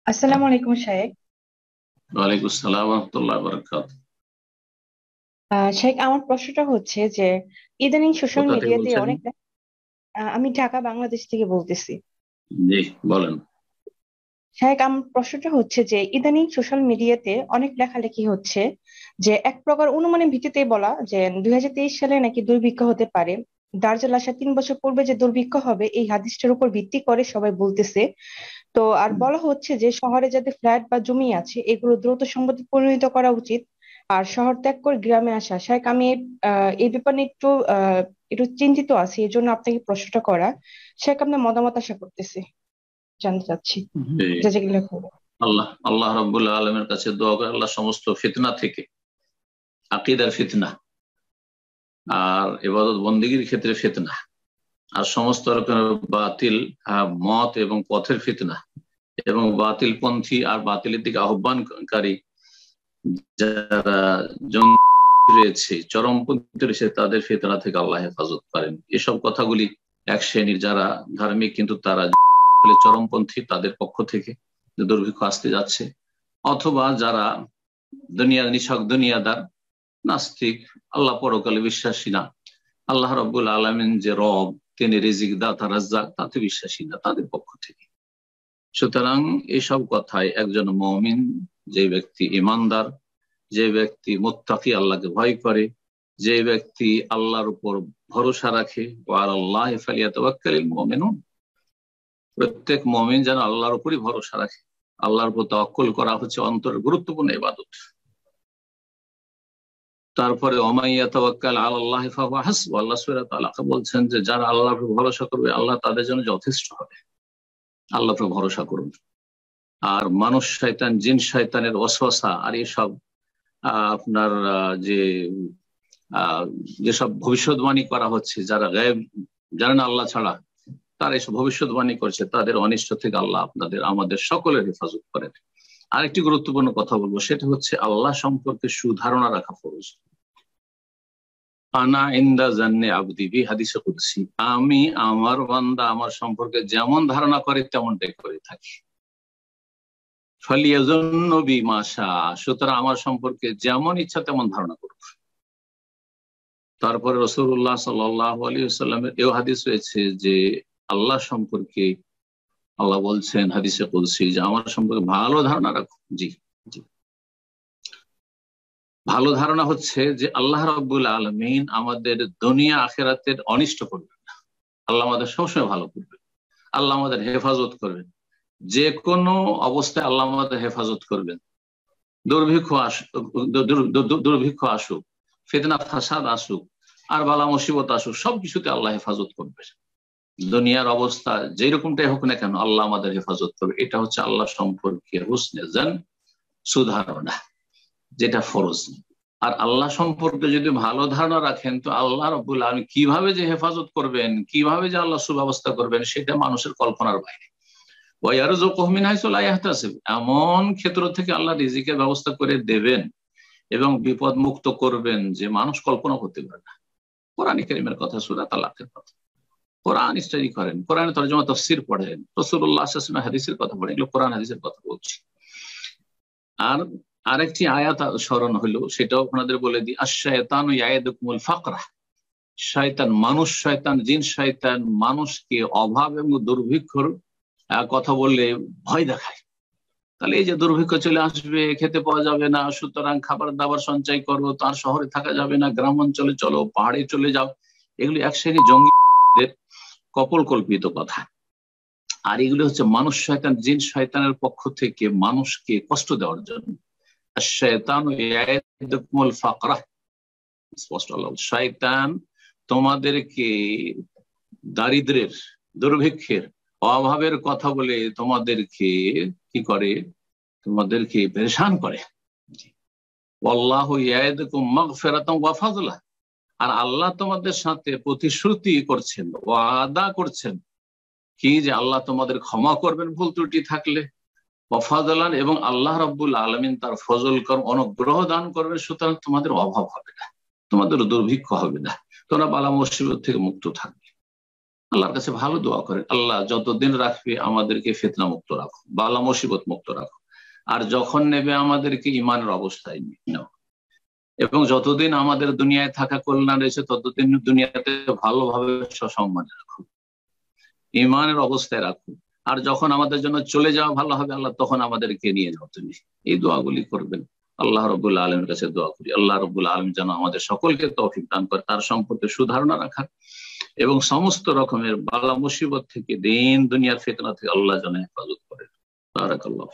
আসসালামু আলাইকুম শাহেক। ওয়ালাইকুম আসসালাম রহমতুল্লাহ বরকাত। শাহেক, আমার প্রশ্নটা হচ্ছে যে ইদানিং সোশ্যাল কোথা থেকে মিডিয়াতে বলছেন? অনেক আমি ঢাকা বাংলাদেশ থেকে বলতেছি। জি, বলেন। শাহেক, আমার প্রশ্নটা হচ্ছে যে ইদানিং সোশ্যাল মিডিয়াতে অনেক লেখালেখি হচ্ছে যে এক প্রকার অনুমানের ভিত্তিতে বলা যে 2023 সালে নাকি দুর্ভিক্ষ হতে পারে। দার্জাল আসা 3 বছর পূর্বে যে দুর্ভিক্ষ হবে এই হাদিসটার উপর ভিত্তি করে সবাই বলতেছে। তো আর বলা হচ্ছে যে শহরে যাদের ফ্ল্যাট বা জমি আছে এগুলো দ্রুত সম্পদে পরিণত করা উচিত, আর শহর ত্যাগ করে গ্রামে আসা। শায়খ, আমি এই ব্যাপারে একটু চিন্তিত আছি, এই জন্য আপনাকে প্রশ্নটা করা। শায়খ, আপনার মতামত আশা করতেছি, জানতে চাচ্ছি জি, যা যেগুলো হবে। আল্লাহ আল্লাহ রাব্বুল আলামিনের কাছে দোয়া করে আল্লাহ সমস্ত ফিতনা থেকে, আকীদার ফিতনা আর ইবাদত বন্দেগীর ক্ষেত্রে ফিতনা আর সমস্ত রকমের বাতিল মত এবং পথের ফিতনা এবং বাতিল পন্থী আর বাতিলের দিকে আহ্বানকারী যারা জঙ্গি রয়েছে, চরমপন্থী রয়েছে, তাদের ফিতনা থেকে আল্লাহ হেফাজত করেন। এসব কথাগুলি এক শ্রেণীর যারা ধার্মিক কিন্তু তারা চরমপন্থী তাদের পক্ষ থেকে যে দুর্ভিক্ষ আসতে যাচ্ছে, অথবা যারা নিছক দুনিয়াদার, নাস্তিক, আল্লাহ পরকালে বিশ্বাসী না, আল্লাহ রাব্বুল আলামিন যে রব, তিনি রিজিক দাতা রাজ্জাক, তাতে বিশ্বাসী না, তাদের পক্ষ থেকে। সুতরাং এসব কথায় একজন মুমিন, যে ব্যক্তি ইমানদার, যে ব্যক্তি মুত্তাকি, আল্লাহকে ভয় করে, যে ব্যক্তি আল্লাহর উপর ভরসা রাখে, ওয়া আলাল্লাহি ফালিয়াতাওয়াক্কালিল মুমিনুন, প্রত্যেক মুমিন যেন আল্লাহর উপরই ভরসা রাখে। আল্লাহর উপর তাওয়াক্কুল করা হচ্ছে অন্তরের গুরুত্বপূর্ণ ইবাদত। তারপরে ওমাইয়া তাওয়াক্কাল আলাল্লাহি ফাহুয়া হাসবুহ, আল্লাহ সূরা তালাকে বলছেন যে যারা আল্লাহর উপর ভরসা করবে আল্লাহ তাদের জন্য যথেষ্ট হবে। আল্লাহর উপর ভরসা করুন। আর মানুষ শয়তান, জিন শয়তানের ওয়াসওয়াসা আর এসব আপনার যে যেসব ভবিষ্যৎবাণী করা হচ্ছে, যারা গায়েব জানেন আল্লাহ ছাড়া, তারা এসব ভবিষ্যৎবাণী করছে, তাদের অনিষ্ট থেকে আল্লাহ আপনাদের আমাদের সকলের হেফাজত করেন। আরেকটি গুরুত্বপূর্ণ কথা বলবো, সেটা হচ্ছে আল্লাহ সম্পর্কে সুধারণা রাখা ফরজ। আনা ইনদা জান্নে আবদি বি, হাদিসে কুদসি, আমি আমার বান্দা আমার সম্পর্কে যেমন ধারণা করে তেমনটাই করে থাকি। ফালিয়াজুন্নু বিমা শাআ, সুতরাং আমার সম্পর্কে যেমন ইচ্ছা তেমন ধারণা করুক। তারপরে রাসূলুল্লাহ সাল্লাল্লাহু আলাইহি ওয়াসাল্লামের এও হাদিস রয়েছে যে আল্লাহ সম্পর্কে আল্লাহ বলছেন হাদিসে কুদসি যে আমার সম্পর্কে ভালো ধারণা রাখো। জি, জি। ভালো ধারণা হচ্ছে যে আল্লাহ রাব্বুল আলামিন আমাদের দুনিয়া আখিরাতের অনিষ্ট করবেন না। আল্লাহ আমাদের সবসময় ভালো করবেন, আল্লাহ আমাদের হেফাজত করবেন, যে কোনো অবস্থায় আল্লাহ আমাদের হেফাজত করবেন। দুর্ভিক্ষ আসুক, দুর্ভিক্ষ আসুক, ফিতনা ফাসাদ আসুক, আর বালা মুসিবত আসুক, সবকিছুতে আল্লাহ হেফাজত করবে। দুনিয়ার অবস্থা যেরকমটাই হোক না কেন আল্লাহ আমাদের হেফাজত করবে। এটা হচ্ছে আল্লাহ সম্পর্কে হুসনে জান, সুধারণা, যেটা ফরজ। আর আল্লাহ সম্পর্কে যদি ভালো ধারণা রাখেন তো আল্লাহ রাব্বুল আলামিন কিভাবে যে হেফাজত করবেন, কিভাবে যে আল্লাহ সুব্যবস্থা করবেন, সেটা মানুষের কল্পনার বাইরে। ওয়ায়ারযুকুহু মিন হাইসু লা ইয়াহতাসিব, এমন ক্ষেত্র থেকে আল্লাহ রিজিকের ব্যবস্থা করে দেবেন এবং বিপদ মুক্ত করবেন যে মানুষ কল্পনা করতে পারে না। কোরআন কারীমের কথা, সূরা তালাকের কথা। কোরআন স্টাডি করেন, কোরআনের তরজমা তাফসীর পড়েন, রাসূলুল্লাহ সাল্লাল্লাহু আলাইহি ওয়াসাল্লাম হাদিসের কথা পড়েন, এগুলো কোরআন হাদিসের কথা বলছি। আর আরেকটি আয়াত স্মরণ হলো, সেটাও আপনাদের বলে দিই। আশ-শায়তানু ইয়াইদুকুমুল ফাকরা, শয়তান, মানুষ শয়তান, জিন শয়তান মানুষকে অভাব এবং দুর্ভিক্ষর কথা বললে ভয় দেখায়। তাহলে এই যে দুর্ভিক্ষ চলে আসবে, খেতে পাওয়া যাবে না, সুতরাং খাবার দাবার সঞ্চয় করো, তার শহরে থাকা যাবে না, গ্রাম অঞ্চলে চলো, পাহাড়ে চলে যাও, এগুলি এক শ্রেণী জঙ্গিদের কপোল কল্পিত কথা। আর এগুলি হচ্ছে মানুষ শয়তান, জিন শয়তানের পক্ষ থেকে মানুষকে কষ্ট দেওয়ার জন্য। আশ-শায়তানু ইয়াইদুকুমুল ফাকরা, স্পষ্ট আল্লাহ, শয়তান তোমাদেরকে দারিদ্রের, দুর্ভিক্ষের, অভাবের কথা বলে তোমাদেরকে কি করে, তোমাদেরকে পেরেশান করে। ওয়াল্লাহু ইয়াইদুকুম মাগফিরাতান ওয়া ফাযলা, আর আল্লাহ তোমাদের সাথে প্রতিশ্রুতি করছেন, ওয়াদা করছেন কি যে আল্লাহ তোমাদের ক্ষমা করবেন ভুল ত্রুটি থাকলে, ওয়া ফাযলান, এবং আল্লাহ রাব্বুল আলামিন তার ফজল কর অনুগ্রহ দান করবেন। সুতরাং তোমাদের অভাব হবে না, তোমাদের দুর্ভিক্ষ হবে না, তোমরা বালা মুসিবত থেকে মুক্ত থাকবে। আল্লাহর কাছে ভালো দোয়া করেন, আল্লাহ যতদিন রাখবে আমাদেরকে ফিতনা মুক্ত রাখো, বালা মুসিবত মুক্ত রাখো, আর যখন নেবে আমাদেরকে ইমানের অবস্থায় নাও, এবং যতদিন আমাদের দুনিয়ায় থাকা কল্যাণ রয়েছে ততদিন দুনিয়াতে ভালোভাবে সসম্মানে রাখো, ইমানের অবস্থায় রাখো, আর যখন আমাদের জন্য চলে যাওয়া ভালো হবে আল্লাহ তখন আমাদেরকে নিয়ে যাও তুমি। এই দোয়াগুলি করবেন। আল্লাহ রাব্বুল আলামিনের কাছে দোয়া করি আল্লাহ রাব্বুল আলামিন যেন আমাদের সকলকে তৌফিক দান করে তার সম্পর্কে সুধারণা রাখার, এবং সমস্ত রকমের বালা মুসিবত থেকে, দিন দুনিয়ার ফিতনা থেকে আল্লাহ যেন হেফাজত করেন। বারাকাল্লাহ।